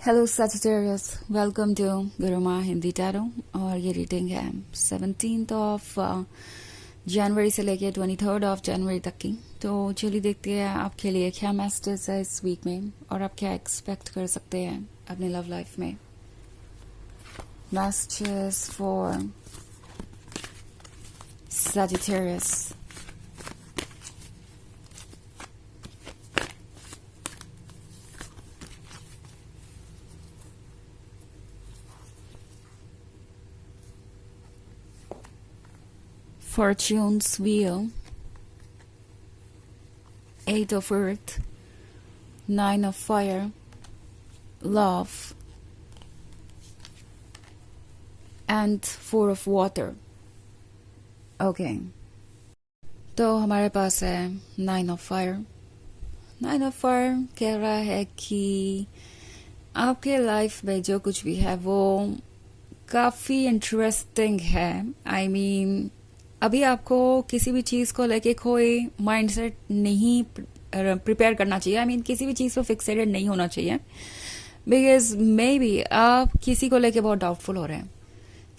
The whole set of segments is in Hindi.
Hello Sagittarius, welcome to Guruma Hindi tarot. और ये रीडिंग है 17 जनवरी से लेके 23 तक की। तो चलिए देखते हैं आपके लिए क्या मैसेजेस है इस वीक में और आप क्या एक्सपेक्ट कर सकते हैं अपनी लव लाइफ में। Messages for Sagittarius. Fortune's Wheel, 8 of Earth, 9 of Fire, Love, and 4 of Water. Okay. तो हमारे पास है 9 of Fire. 9 of Fire कह रहा है कि आपके लाइफ में जो कुछ भी है वो काफ़ी इंटरेस्टिंग है। I mean, अभी आपको किसी भी चीज़ को लेके कोई माइंडसेट नहीं प्रिपेयर करना चाहिए। आई मीन किसी भी चीज़ पर फिक्सेटेड नहीं होना चाहिए, बिकॉज मे बी आप किसी को लेके बहुत डाउटफुल हो रहे हैं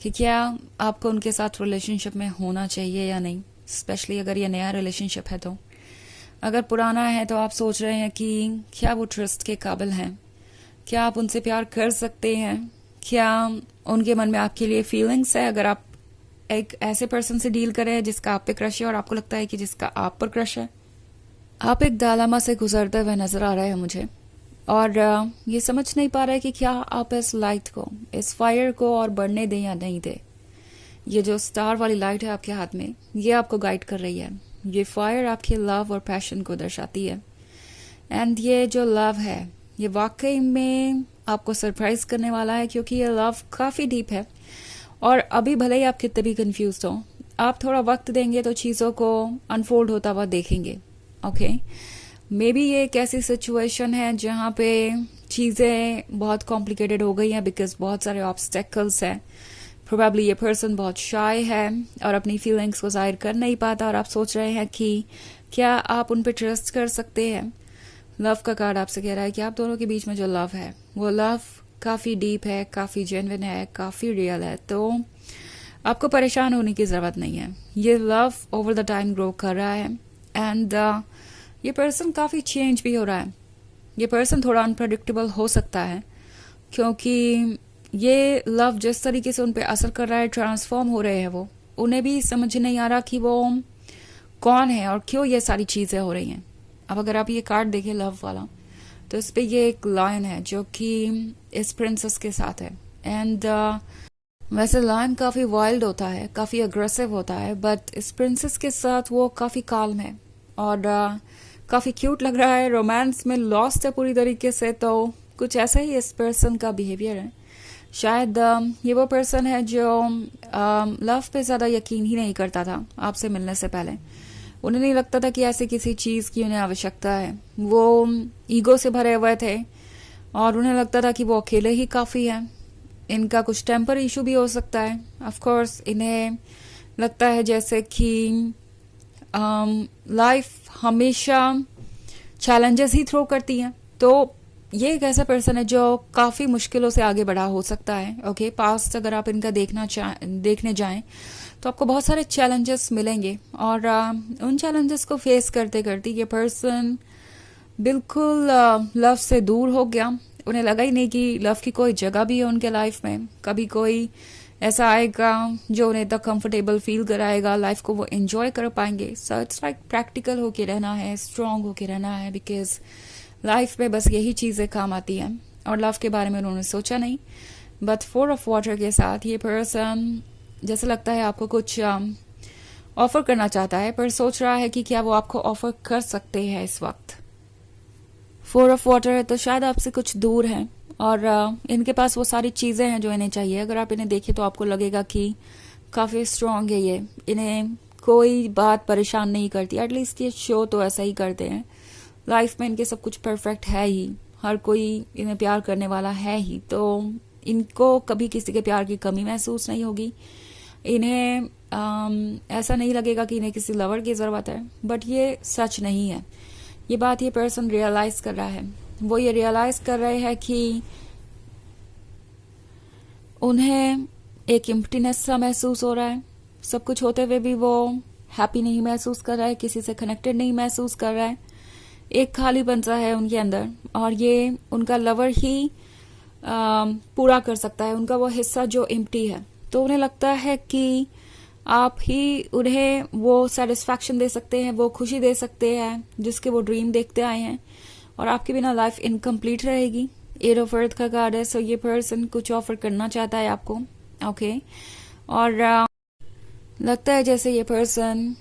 कि क्या आपको उनके साथ रिलेशनशिप में होना चाहिए या नहीं, स्पेशली अगर ये नया रिलेशनशिप है। तो अगर पुराना है तो आप सोच रहे हैं कि क्या वो ट्रस्ट के काबिल हैं, क्या आप उनसे प्यार कर सकते हैं, क्या उनके मन में आपके लिए फीलिंग्स है। अगर आप एक ऐसे पर्सन से डील करें जिसका आप पे क्रश है और आपको लगता है कि जिसका आप पर क्रश है, आप एक डायलेमा से गुजरते हुए नजर आ रहे हैं मुझे, और ये समझ नहीं पा रहे कि क्या आप इस लाइट को, इस फायर को और बढ़ने दें या नहीं दें। ये जो स्टार वाली लाइट है आपके हाथ में, ये आपको गाइड कर रही है। ये फायर आपके लव और पैशन को दर्शाती है। एंड ये जो लव है ये वाकई में आपको सरप्राइज करने वाला है, क्योंकि ये लव काफी डीप है। और अभी भले ही आप कितने भी कंफ्यूज हो, आप थोड़ा वक्त देंगे तो चीज़ों को अनफोल्ड होता हुआ देखेंगे। ओके, मे बी ये एक ऐसी सिचुएशन है जहाँ पे चीज़ें बहुत कॉम्प्लिकेटेड हो गई हैं बिकॉज बहुत सारे ऑब्स्टेकल्स हैं। प्रोबेबली ये पर्सन बहुत शाय है और अपनी फीलिंग्स को जाहिर कर नहीं पाता, और आप सोच रहे हैं कि क्या आप उन पर ट्रस्ट कर सकते हैं। लव का कार्ड आपसे कह रहा है कि आप दोनों के बीच में जो लव है वो लव काफ़ी डीप है, काफ़ी जेन्युइन है, काफ़ी रियल है। तो आपको परेशान होने की ज़रूरत नहीं है। ये love over the time grow कर रहा है एंड ये पर्सन काफ़ी चेंज भी हो रहा है। ये पर्सन थोड़ा अनप्रडिक्टेबल हो सकता है क्योंकि ये लव जिस तरीके से उन पे असर कर रहा है, ट्रांसफॉर्म हो रहे हैं वो, उन्हें भी समझ नहीं आ रहा कि वो कौन है और क्यों ये सारी चीज़ें हो रही हैं। अब अगर आप ये कार्ड देखें लव वाला, तो इस पे ये एक लायन है जो कि इस प्रिंसेस के साथ है। एंड वैसे लायन काफ़ी वाइल्ड होता है, काफ़ी अग्रेसिव होता है, बट इस प्रिंसेस के साथ वो काफ़ी काल्म है और काफ़ी क्यूट लग रहा है। रोमांस में लॉस्ट है पूरी तरीके से। तो कुछ ऐसा ही इस पर्सन का बिहेवियर है। शायद ये वो पर्सन है जो लव पे ज़्यादा यकीन ही नहीं करता था आपसे मिलने से पहले। उन्हें नहीं लगता था कि ऐसी किसी चीज़ की उन्हें आवश्यकता है। वो ईगो से भरे हुए थे और उन्हें लगता था कि वो अकेले ही काफ़ी है। इनका कुछ टेम्पर इशू भी हो सकता है। ऑफ कोर्स इन्हें लगता है जैसे कि लाइफ हमेशा चैलेंजेस ही थ्रो करती है। तो ये एक ऐसा पर्सन है जो काफ़ी मुश्किलों से आगे बढ़ा हो सकता है। ओके, पास्ट अगर आप इनका देखने जाएं तो आपको बहुत सारे चैलेंजेस मिलेंगे और उन चैलेंजेस को फेस करते करते ये पर्सन बिल्कुल लव से दूर हो गया। उन्हें लगा ही नहीं कि लव की कोई जगह भी है उनके लाइफ में। कभी कोई ऐसा आएगा जो उन्हें तक कंफर्टेबल फील कराएगा, लाइफ को वो एंजॉय कर पाएंगे। सो इट्स लाइक प्रैक्टिकल होके रहना है, स्ट्रांग होके रहना है, बिकॉज लाइफ में बस यही चीज़ें काम आती हैं। और लव के बारे में उन्होंने सोचा नहीं। बट 4 ऑफ वाटर के साथ ये पर्सन जैसे लगता है आपको कुछ ऑफर करना चाहता है, पर सोच रहा है कि क्या वो आपको ऑफर कर सकते हैं इस वक्त। 4 ऑफ वाटर है तो शायद आपसे कुछ दूर है और इनके पास वो सारी चीज़ें हैं जो इन्हें चाहिए। अगर आप इन्हें देखें तो आपको लगेगा कि काफ़ी स्ट्रांग है ये, इन्हें कोई बात परेशान नहीं करती। एटलीस्ट ये शो तो ऐसा ही करते हैं। लाइफ में इनके सब कुछ परफेक्ट है ही, हर कोई इन्हें प्यार करने वाला है ही, तो इनको कभी किसी के प्यार की कमी महसूस नहीं होगी। इन्हें ऐसा नहीं लगेगा कि इन्हें किसी लवर की ज़रूरत है। बट ये सच नहीं है। ये बात ये पर्सन रियलाइज़ कर रहा है। वो ये रियलाइज़ कर रहे हैं कि उन्हें एक एम्प्टीनेस सा महसूस हो रहा है। सब कुछ होते हुए भी वो हैप्पी नहीं महसूस कर रहा है, किसी से कनेक्टेड नहीं महसूस कर रहा है। एक खालीपन सा है उनके अंदर, और ये उनका लवर ही पूरा कर सकता है, उनका वो हिस्सा जो एम्प्टी है। तो उन्हें लगता है कि आप ही उन्हें वो सेटिस्फैक्शन दे सकते हैं, वो खुशी दे सकते हैं जिसके वो ड्रीम देखते आए हैं, और आपके बिना लाइफ इनकम्प्लीट रहेगी। एट ऑफ अर्थ का कार्ड है, सो ये पर्सन कुछ ऑफर करना चाहता है आपको। ओके, और लगता है जैसे ये पर्सन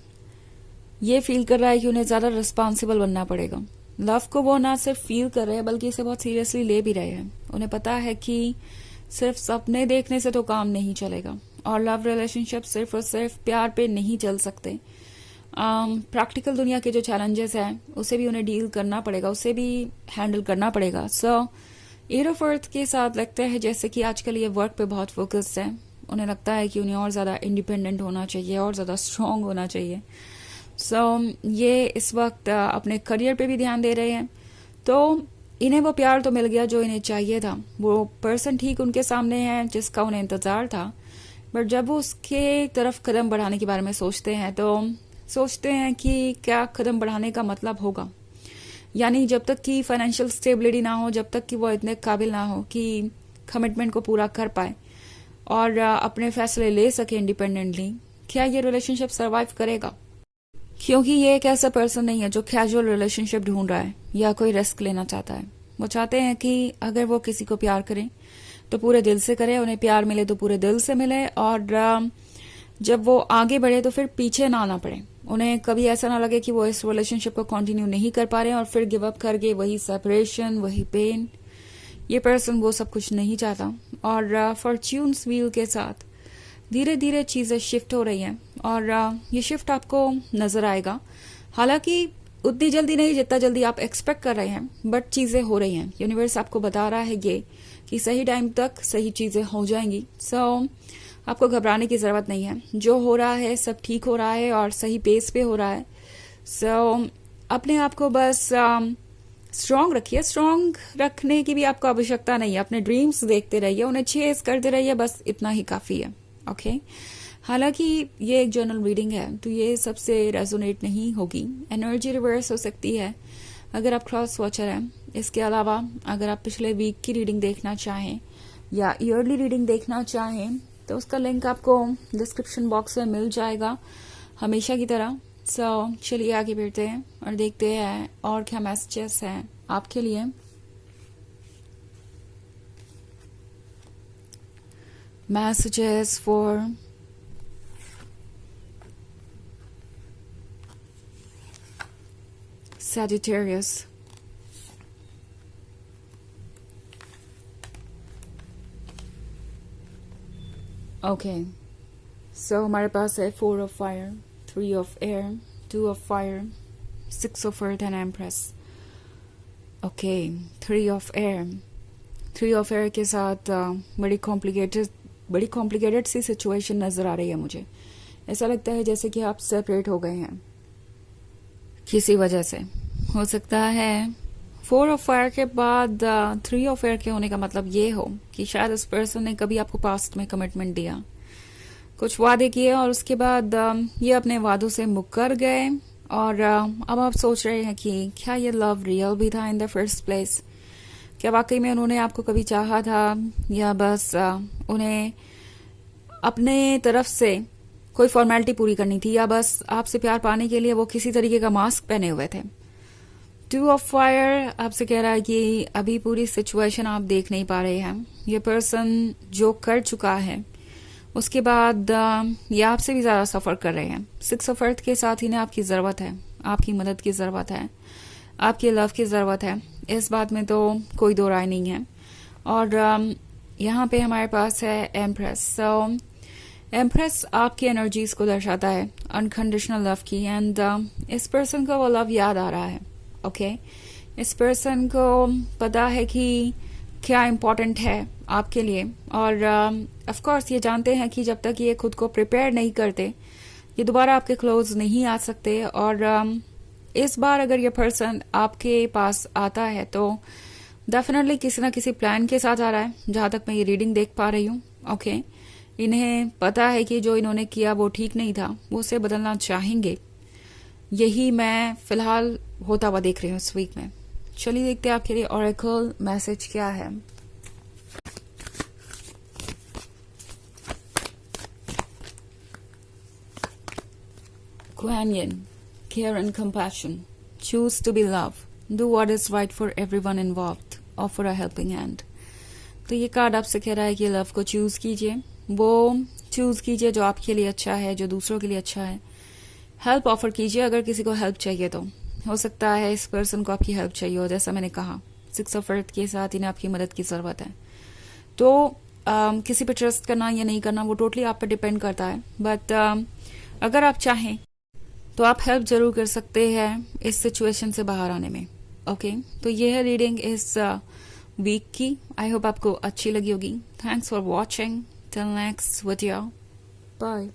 ये फील कर रहा है कि उन्हें ज्यादा रिस्पॉन्सिबल बनना पड़ेगा। लव को वो ना सिर्फ फील कर रहे हैं बल्कि इसे बहुत सीरियसली ले भी रहे हैं। उन्हें पता है कि सिर्फ सपने देखने से तो काम नहीं चलेगा, और लव रिलेशनशिप सिर्फ और सिर्फ प्यार पे नहीं चल सकते। प्रैक्टिकल दुनिया के जो चैलेंजेस हैं उसे भी उन्हें डील करना पड़ेगा, उसे भी हैंडल करना पड़ेगा। सो एट ऑफ अर्थ के साथ लगता है जैसे कि आजकल ये वर्क पे बहुत फोकस्ड है। उन्हें लगता है कि उन्हें और ज्यादा इंडिपेंडेंट होना चाहिए, और ज्यादा स्ट्रांग होना चाहिए। ये इस वक्त अपने करियर पे भी ध्यान दे रहे हैं। तो इन्हें वो प्यार तो मिल गया जो इन्हें चाहिए था, वो पर्सन ठीक उनके सामने है जिसका उन्हें इंतजार था। बट जब वो उसके तरफ कदम बढ़ाने के बारे में सोचते हैं तो सोचते हैं कि क्या कदम बढ़ाने का मतलब होगा। यानी जब तक कि फाइनेंशियल स्टेबिलिटी ना हो, जब तक कि वो इतने काबिल ना हो कि कमिटमेंट को पूरा कर पाए और अपने फैसले ले सके इंडिपेंडेंटली, क्या ये रिलेशनशिप सर्वाइव करेगा? क्योंकि ये एक ऐसा पर्सन नहीं है जो कैजुअल रिलेशनशिप ढूंढ रहा है या कोई रिस्क लेना चाहता है। वो चाहते हैं कि अगर वो किसी को प्यार करें तो पूरे दिल से करें, उन्हें प्यार मिले तो पूरे दिल से मिले, और जब वो आगे बढ़े तो फिर पीछे ना आना पड़े। उन्हें कभी ऐसा ना लगे कि वो इस रिलेशनशिप को कंटिन्यू नहीं कर पा रहे हैं और फिर गिव अप कर गए, वही सेपरेशन, वही पेन। ये पर्सन वो सब कुछ नहीं चाहता, और फॉर्च्यून्स व्हील के साथ धीरे धीरे चीजें शिफ्ट हो रही हैं, और ये शिफ्ट आपको नजर आएगा। हालांकि उतनी जल्दी नहीं जितना जल्दी आप एक्सपेक्ट कर रहे हैं, बट चीजें हो रही हैं। यूनिवर्स आपको बता रहा है ये कि सही टाइम तक सही चीजें हो जाएंगी। आपको घबराने की जरूरत नहीं है। जो हो रहा है सब ठीक हो रहा है और सही पेस पे हो रहा है। अपने आप को बस स्ट्रांग रखिए। स्ट्रांग रखने की भी आपको आवश्यकता नहीं है। अपने ड्रीम्स देखते रहिए, उन्हें चेस करते रहिए, बस इतना ही काफी है। ओके, हालांकि ये एक जर्नल रीडिंग है तो ये सबसे रेजोनेट नहीं होगी। एनर्जी रिवर्स हो सकती है अगर आप क्रॉस वॉचर हैं। इसके अलावा अगर आप पिछले वीक की रीडिंग देखना चाहें या ईयरली रीडिंग देखना चाहें तो उसका लिंक आपको डिस्क्रिप्शन बॉक्स में मिल जाएगा हमेशा की तरह। चलिए आगे बढ़ते हैं और देखते हैं और क्या मैसेजेस हैं आपके लिए। Messages for Sagittarius. ओके, सो हमारे पास है 4 of fire, 3 of air, 2 of fire, 6 of earth and empress. Okay, 3 of air. 3 of air के साथ बड़ी कॉम्प्लिकेटेड सी सिचुएशन नजर आ रही है मुझे। ऐसा लगता है जैसे कि आप सेपरेट हो गए हैं किसी वजह से। हो सकता है 4 ऑफ फायर के बाद 3 ऑफ एयर के होने का मतलब ये हो कि शायद इस पर्सन ने कभी आपको पास्ट में कमिटमेंट दिया, कुछ वादे किए और उसके बाद ये अपने वादों से मुकर गए, और अब आप सोच रहे हैं कि क्या ये लव रियल भी था इन द फर्स्ट प्लेस? क्या वाकई में उन्होंने आपको कभी चाहा था, या बस उन्हें अपने तरफ से कोई फॉर्मेलिटी पूरी करनी थी, या बस आपसे प्यार पाने के लिए वो किसी तरीके का मास्क पहने हुए थे? 2 ऑफ फायर आपसे कह रहा है कि अभी पूरी सिचुएशन आप देख नहीं पा रहे हैं। ये पर्सन जो कर चुका है उसके बाद ये आपसे भी ज्यादा सफर कर रहे हैं। 6 ऑफ अर्थ के साथ इन्हें आपकी जरूरत है, आपकी मदद की जरूरत है, आपकी लव की जरूरत है। इस बात में तो कोई दो राय नहीं है। और यहाँ पे हमारे पास है एम्प्रेस। एम्प्रेस आपकी एनर्जीज को दर्शाता है, अनकंडीशनल लव की, एंड इस पर्सन को वो लव याद आ रहा है। ओके, इस पर्सन को पता है कि क्या इम्पोर्टेंट है आपके लिए, और ऑफ कोर्स ये जानते हैं कि जब तक ये खुद को प्रिपेयर नहीं करते ये दोबारा आपके क्लोज नहीं आ सकते। और इस बार अगर ये पर्सन आपके पास आता है तो डेफिनेटली किसी ना किसी प्लान के साथ आ रहा है, जहां तक मैं ये रीडिंग देख पा रही हूँ। ओके इन्हें पता है कि जो इन्होंने किया वो ठीक नहीं था, वो उसे बदलना चाहेंगे। यही मैं फिलहाल होता हुआ देख रही हूँ इस वीक में। चलिए देखते हैं आपके लिए ऑरेकल मैसेज क्या है। Kuan Yin, care and compassion. Choose to be love. Do what is right for everyone involved. Offer a helping hand. तो ये कार्ड आपसे कह रहा है कि लव को चूज कीजिए, वो चूज कीजिए जो आपके लिए अच्छा है, जो दूसरों के लिए अच्छा है। हेल्प ऑफर कीजिए अगर किसी को हेल्प चाहिए तो। हो सकता है इस पर्सन को आपकी हेल्प चाहिए हो, जैसा मैंने कहा 6 ऑफ अर्थ के साथ इन्हें आपकी मदद की जरूरत है। तो किसी पे ट्रस्ट करना या नहीं करना वो टोटली आप पे डिपेंड करता है, बट अगर आप चाहें तो आप हेल्प जरूर कर सकते हैं इस सिचुएशन से बाहर आने में। ओके तो ये है रीडिंग इस वीक की। आई होप आपको अच्छी लगी होगी। Thanks for watching. Till next video, bye.